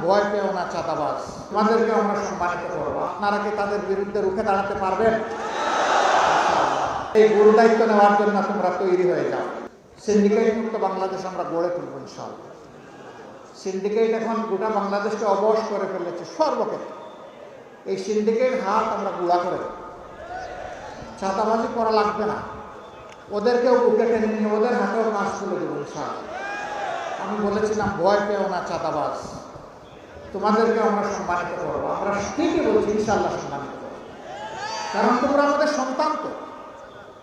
ভয় পেও না চাঁদাবাজ, তোমাদেরকে আমরা সম্মানিত করবো। আপনারা কি তাদের বিরুদ্ধে রুখে দাঁড়াতে পারবেন? এই গুরু দায়িত্ব নেওয়ার জন্য তোমরা তৈরি হয়ে যাও। সিন্ডিকেট মুক্ত বাংলাদেশ আমরা গড়ে তুলব ইনশাআল্লাহ। সিন্ডিকেট এখন গোটা বাংলাদেশকে অবশ করে ফেলেছে সর্বক্ষেত্রে। এই সিন্ডিকেট হাত আমরা গুঁড়া করে দেব। চাঁদাবাজি করা লাগবে না, ওদেরকেও বুকে টেনে নিয়ে ওদের হাতেও কাজ তুলে দেবো ইনশাআল্লাহ। আমি বলেছিলাম ভয় পেও না চাঁদাবাজ, তোমাদেরকে আমরা সম্মানিত করবো। আমরা ঠিকই বলছি, ইনশাআল্লাহ সম্মানিত করবো, কারণ তোমরা আমাদের সন্তান। তো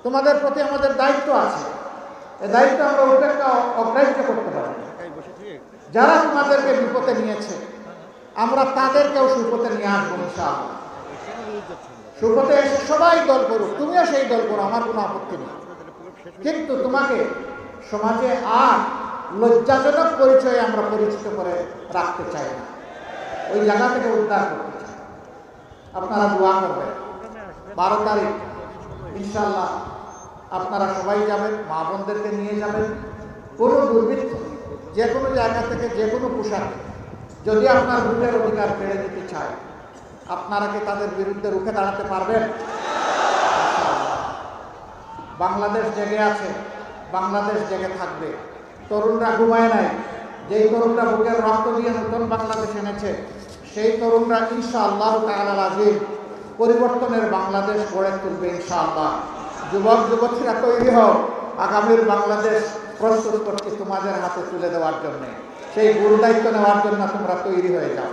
তোমাদের প্রতি আমাদের দায়িত্ব আছে, এই দায়িত্ব আমরা উপেক্ষা অগ্রাহ্য করতে পারি না। যারা তোমাদেরকে বিপদে নিয়েছে আমরা তাদেরকেও সুপথে নিয়ে আসবো ইনশাআল্লাহ। সুপথে এসে সবাই দল করুক, তুমিও সেই দল করো, আমার কোনো আপত্তি নেই। কিন্তু তোমাকে সমাজে আর লজ্জাজনক পরিচয়ে আমরা পরিচিত করে রাখতে চাই না, ওই জায়গা থেকে উদ্ধার করতে চাই। আপনারা দোয়া করবেন। 12 তারিখ ইনশাআল্লাহ আপনারা সবাই যাবেন, মা বোনদেরকে নিয়ে যাবেন। কোনো দুর্বৃত্ত যে কোনো জায়গা থেকে যে কোনো পোশাকে যদি আপনার ভোটের অধিকার কেড়ে নিতে চায়, আপনারা কি তাদের বিরুদ্ধে রুখে দাঁড়াতে পারবেন? বাংলাদেশ জেগে আছে, বাংলাদেশ জেগে থাকবে। তরুণরা ঘুমায় নাই। যেই তরুণরা বুকের রক্ত দিয়ে নতুন বাংলাদেশ এনেছে, সেই তরুণরা ইনশাআল্লাহ তাআলা আজিম পরিবর্তনের বাংলাদেশ গড়ে তুলবে ইনশাআল্লাহ। যুবক যুবতীরা তৈরি হও, আগামীর বাংলাদেশ প্রস্তুত করতে তোমাদের হাতে তুলে দেওয়ার জন্যে। সেই গুরু দায়িত্ব নেওয়ার জন্য তোমরা তৈরি হয়ে যাও।